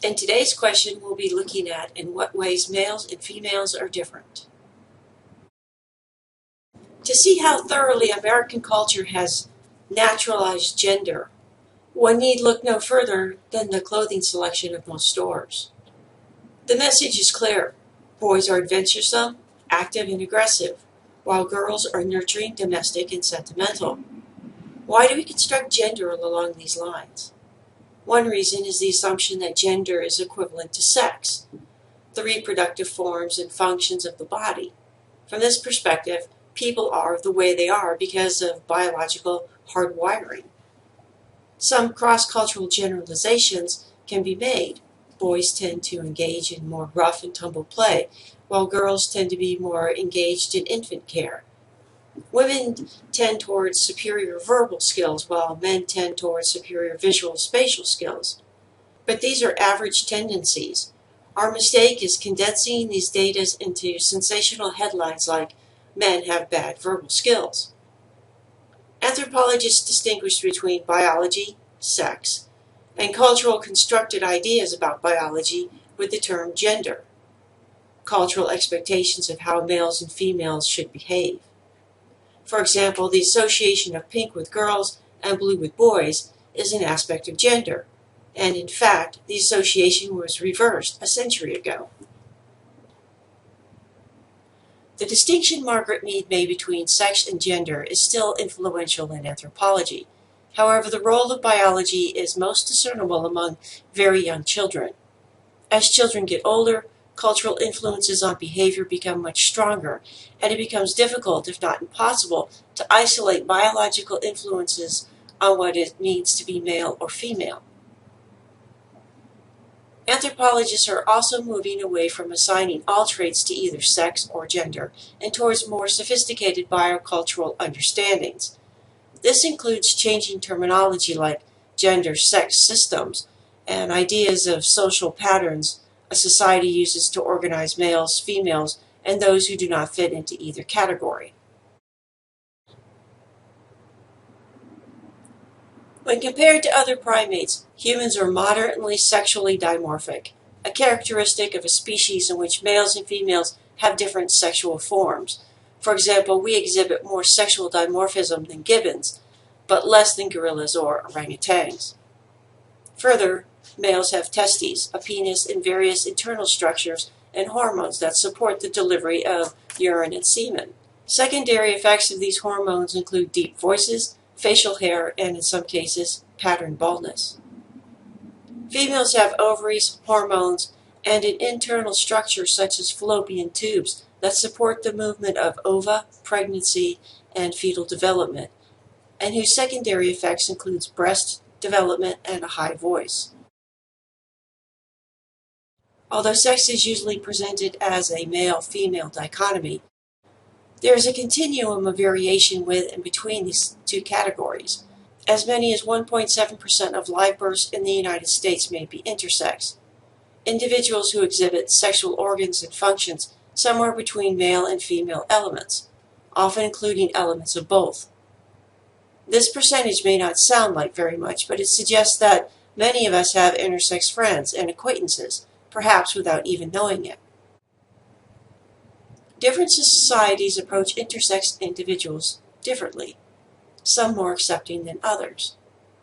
In today's question, we'll be looking at in what ways males and females are different. To see how thoroughly American culture has naturalized gender, one need look no further than the clothing selection of most stores. The message is clear. Boys are adventuresome, active, and aggressive, while girls are nurturing, domestic, and sentimental. Why do we construct gender along these lines? One reason is the assumption that gender is equivalent to sex, the reproductive forms and functions of the body. From this perspective, people are the way they are because of biological hardwiring. Some cross-cultural generalizations can be made. Boys tend to engage in more rough and tumble play, while girls tend to be more engaged in infant care. Women tend towards superior verbal skills, while men tend towards superior visual spatial skills. But these are average tendencies. Our mistake is condensing these data into sensational headlines like, "Men have bad verbal skills." Anthropologists distinguish between biology, sex, and cultural constructed ideas about biology with the term gender, cultural expectations of how males and females should behave. For example, the association of pink with girls and blue with boys is an aspect of gender, and in fact, the association was reversed a century ago. The distinction Margaret Mead made between sex and gender is still influential in anthropology. However, the role of biology is most discernible among very young children. As children get older, cultural influences on behavior become much stronger, and it becomes difficult, if not impossible, to isolate biological influences on what it means to be male or female. Anthropologists are also moving away from assigning all traits to either sex or gender and towards more sophisticated biocultural understandings. This includes changing terminology like gender-sex systems and ideas of social patterns a society uses to organize males, females, and those who do not fit into either category. When compared to other primates, humans are moderately sexually dimorphic, a characteristic of a species in which males and females have different sexual forms. For example, we exhibit more sexual dimorphism than gibbons, but less than gorillas or orangutans. Further, males have testes, a penis, and various internal structures and hormones that support the delivery of urine and semen. Secondary effects of these hormones include deep voices, facial hair, and in some cases, pattern baldness. Females have ovaries, hormones, and an internal structure such as fallopian tubes that support the movement of ova, pregnancy, and fetal development, and whose secondary effects includes breast development and a high voice. Although sex is usually presented as a male-female dichotomy, there is a continuum of variation with and between these two categories. As many as 1.7% of live births in the United States may be intersex, individuals who exhibit sexual organs and functions somewhere between male and female elements, often including elements of both. This percentage may not sound like very much, but it suggests that many of us have intersex friends and acquaintances, perhaps without even knowing it. Different societies approach intersex individuals differently, some more accepting than others.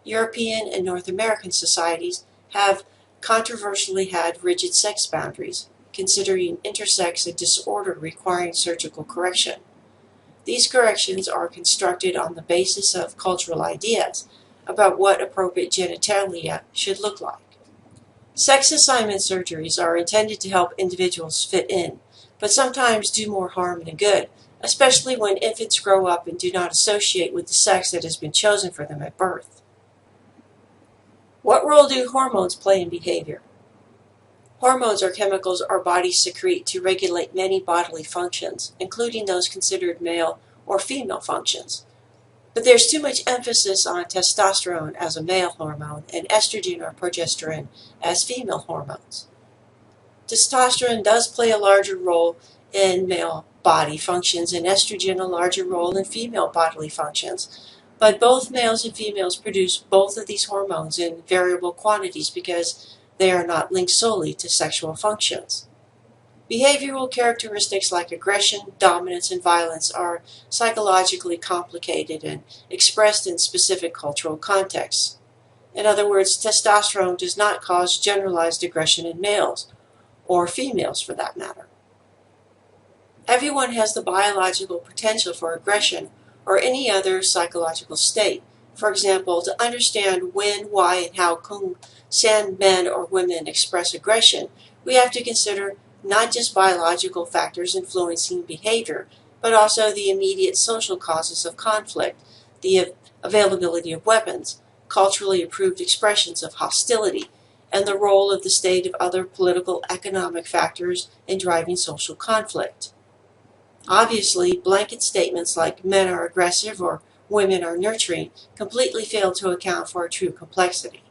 European and North American societies have controversially had rigid sex boundaries, considering intersex a disorder requiring surgical correction. These corrections are constructed on the basis of cultural ideas about what appropriate genitalia should look like. Sex assignment surgeries are intended to help individuals fit in, but sometimes do more harm than good, especially when infants grow up and do not associate with the sex that has been chosen for them at birth. What role do hormones play in behavior? Hormones are chemicals our bodies secrete to regulate many bodily functions, including those considered male or female functions. But there's too much emphasis on testosterone as a male hormone and estrogen or progesterone as female hormones. Testosterone does play a larger role in male body functions and estrogen a larger role in female bodily functions, but both males and females produce both of these hormones in variable quantities because They are not linked solely to sexual functions. Behavioral characteristics like aggression, dominance, and violence are psychologically complicated and expressed in specific cultural contexts. In other words, testosterone does not cause generalized aggression in males, or females for that matter. Everyone has the biological potential for aggression or any other psychological state. For example, to understand when, why, and how can men or women express aggression, we have to consider not just biological factors influencing behavior, but also the immediate social causes of conflict, the availability of weapons, culturally approved expressions of hostility, and the role of the state of other political economic factors in driving social conflict. Obviously, blanket statements like men are aggressive or women are nurturing completely fail to account for a true complexity.